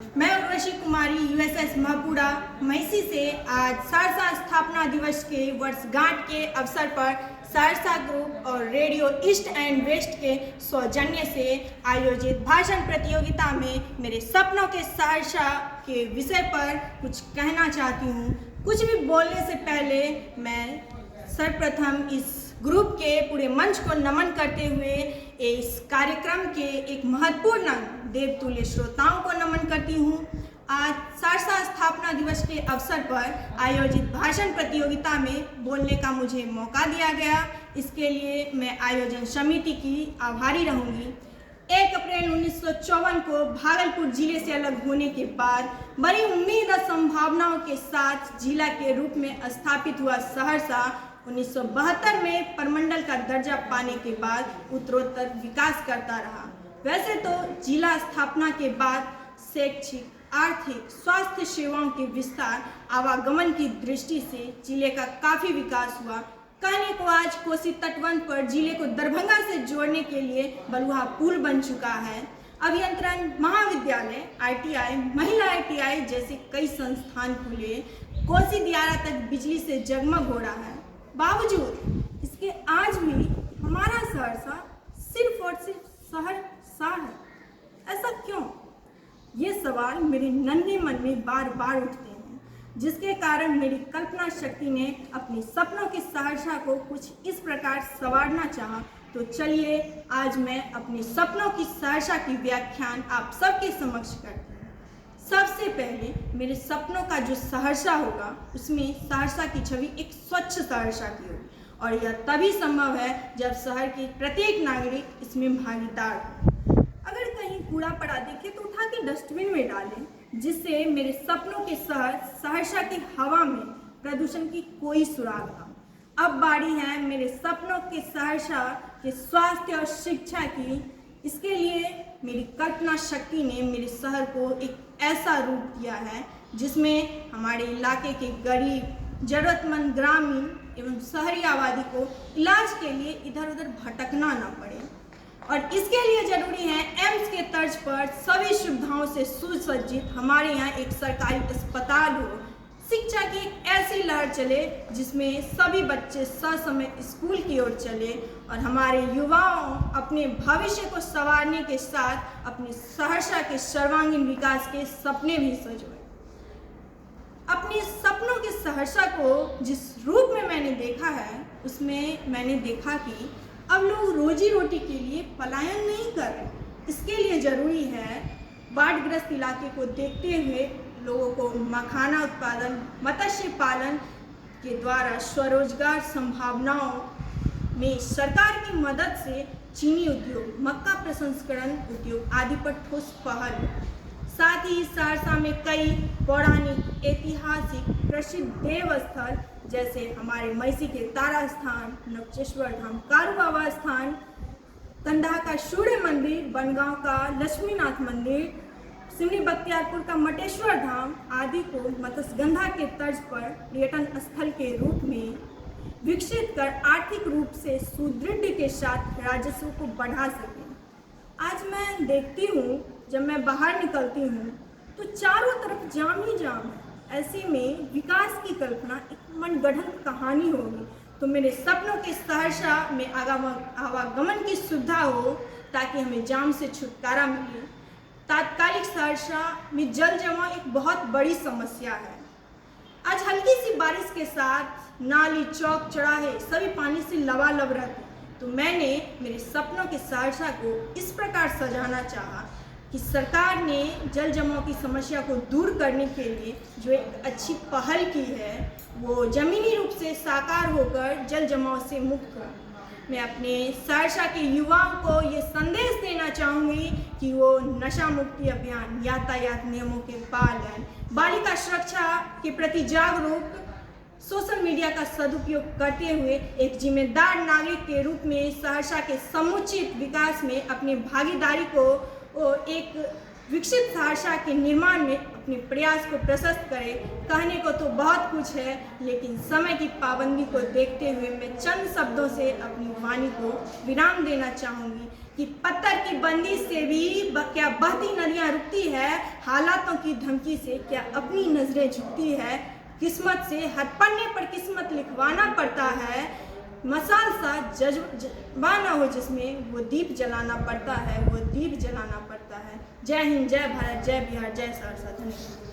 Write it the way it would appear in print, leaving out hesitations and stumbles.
मैं उर्वशी कुमारी यूएसएस महापुरा मैसी से आज सहरसा स्थापना दिवस के वर्षगांठ के अवसर पर सहरसा ग्रुप और रेडियो ईस्ट एंड वेस्ट के सौजन्य से आयोजित भाषण प्रतियोगिता में मेरे सपनों के सहरसा के विषय पर कुछ कहना चाहती हूँ। कुछ भी बोलने से पहले मैं सर्वप्रथम इस ग्रुप के पूरे मंच को नमन करते हुए इस कार्यक्रम के एक महत्वपूर्ण देवतुल्य श्रोताओं को नमन करती हूँ। आज सहरसा स्थापना दिवस के अवसर पर आयोजित भाषण प्रतियोगिता में बोलने का मुझे मौका दिया गया, इसके लिए मैं आयोजन समिति की आभारी रहूँगी। 1 अप्रैल 1954 को भागलपुर जिले से अलग होने के बाद बड़ी उम्मीद और संभावनाओं के साथ जिला के रूप में स्थापित हुआ सहरसा 1972 में प्रमंडल का दर्जा पाने के बाद उत्तरोत्तर विकास करता रहा। वैसे तो जिला स्थापना के बाद शैक्षिक, आर्थिक, स्वास्थ्य सेवाओं के विस्तार, आवागमन की दृष्टि से जिले का काफी विकास हुआ। कहने को आज कोसी तटबंध पर जिले को दरभंगा से जोड़ने के लिए बलुहा पुल बन चुका है। अभियंत्रण महाविद्यालय, ITI, महिला ITI जैसे कई संस्थान खुले। कोसी दियारा तक बिजली से जगमग हो रहा है। बावजूद इसके आज भी हमारा सहरसा सिर्फ और सिर्फ सहरसा है। ऐसा क्यों? ये सवाल मेरे नन्हे मन में बार बार उठते हैं, जिसके कारण मेरी कल्पना शक्ति ने अपने सपनों के सहरसा को कुछ इस प्रकार संवारना चाहा। तो चलिए आज मैं अपने सपनों की सहरसा की व्याख्यान आप सबके समक्ष करती हूँ। सबसे पहले मेरे सपनों का जो सहरसा होगा उसमें सहरसा की छवि एक स्वच्छ सहरसा की होगी, और यह तभी संभव है जब शहर के प्रत्येक नागरिक इसमें भागीदार हो। अगर कहीं कूड़ा पड़ा दिखे तो उठा के डस्टबिन में डालें, जिससे मेरे सपनों के शहर सहरसा की हवा में प्रदूषण की कोई सुराग ना हो। अब बारी है मेरे सपनों के सहरसा के स्वास्थ्य और शिक्षा की। इसके लिए मेरी कल्पना शक्ति ने मेरे शहर को एक ऐसा रूप दिया है जिसमें हमारे इलाके के गरीब, जरूरतमंद ग्रामीण एवं शहरी आबादी को इलाज के लिए इधर उधर भटकना न पड़े। और इसके लिए जरूरी है एम्स के तर्ज पर सभी सुविधाओं से सुसज्जित हमारे यहाँ एक सरकारी अस्पताल हो। शिक्षा की एक ऐसी लहर चले जिसमें सभी बच्चे ससमय स्कूल की ओर चले और हमारे युवाओं अपने भविष्य को संवारने के साथ अपने सहरसा के सर्वांगीण विकास के सपने भी सजोए। अपने सपनों के सहरसा को जिस रूप में मैंने देखा है, उसमें मैंने देखा कि अब लोग रोजी रोटी के लिए पलायन नहीं कर रहे। इसके लिए जरूरी है बाढ़ग्रस्त इलाके को देखते हुए लोगों को मखाना उत्पादन, मत्स्य पालन के द्वारा स्वरोजगार संभावनाओं में सरकार की मदद से चीनी उद्योग, मक्का प्रसंस्करण उद्योग आदि पर ठोस पहल हो। साथ ही सहरसा में कई पौराणिक, ऐतिहासिक प्रसिद्ध देव स्थल जैसे हमारे मैसी के तारा स्थान, नवचेश्वर धाम, कारू बाबा स्थान, कंधार का सूर्य मंदिर, बनगांव का लक्ष्मीनाथ मंदिर, सिमरी बख्तियारपुर का मटेश्वर धाम आदि को मत्स्यगंधा के तर्ज पर पर्यटन स्थल के रूप में विकसित कर आर्थिक रूप से सुदृढ़ के साथ राजस्व को बढ़ा सकें। आज मैं देखती हूँ, जब मैं बाहर निकलती हूँ तो चारों तरफ जाम ही जाम है। ऐसे में विकास की कल्पना एक मनगढ़ंत कहानी होगी। तो मेरे सपनों के सहरसा में आवागमन की सुविधा हो ताकि हमें जाम से छुटकारा मिले। तात्कालिक सहरसा में जल जमाव एक बहुत बड़ी समस्या है। आज हल्की सी बारिश के साथ नाली, चौक, चौराहे सभी पानी से लबालब रहते। तो मैंने मेरे सपनों के सहरसा को इस प्रकार सजाना चाहा कि सरकार ने जल जमाव की समस्या को दूर करने के लिए जो एक अच्छी पहल की है, वो जमीनी रूप से साकार होकर जल जमाव से मुक्त हो। मैं अपने सहरसा के युवाओं को ये संदेश देना चाहूँगी कि वो नशा मुक्ति अभियान, यातायात नियमों के पालन, बालिका सुरक्षा के प्रति जागरूक, सोशल मीडिया का सदुपयोग करते हुए एक जिम्मेदार नागरिक के रूप में सहरसा के समुचित विकास में अपनी भागीदारी को एक विकसित सहरसा के निर्माण में अपने प्रयास को प्रशस्त करें। कहने को तो बहुत कुछ है, लेकिन समय की पाबंदी को देखते हुए मैं चंद शब्दों से अपनी वाणी को विराम देना चाहूँगी कि पत्थर की बंदिश से भी क्या बहती नदियाँ रुकती है, हालातों की धमकी से क्या अपनी नजरें झुकती है, किस्मत से हर पन्ने पर किस्मत लिखवाना पड़ता है, मसाल सा जज्बा ना हो जिसमें वो दीप जलाना पड़ता है, वो दीप जलाना पड़ता है। जय हिंद, जय भारत, जय बिहार, जय सहरसा। धन्यवाद।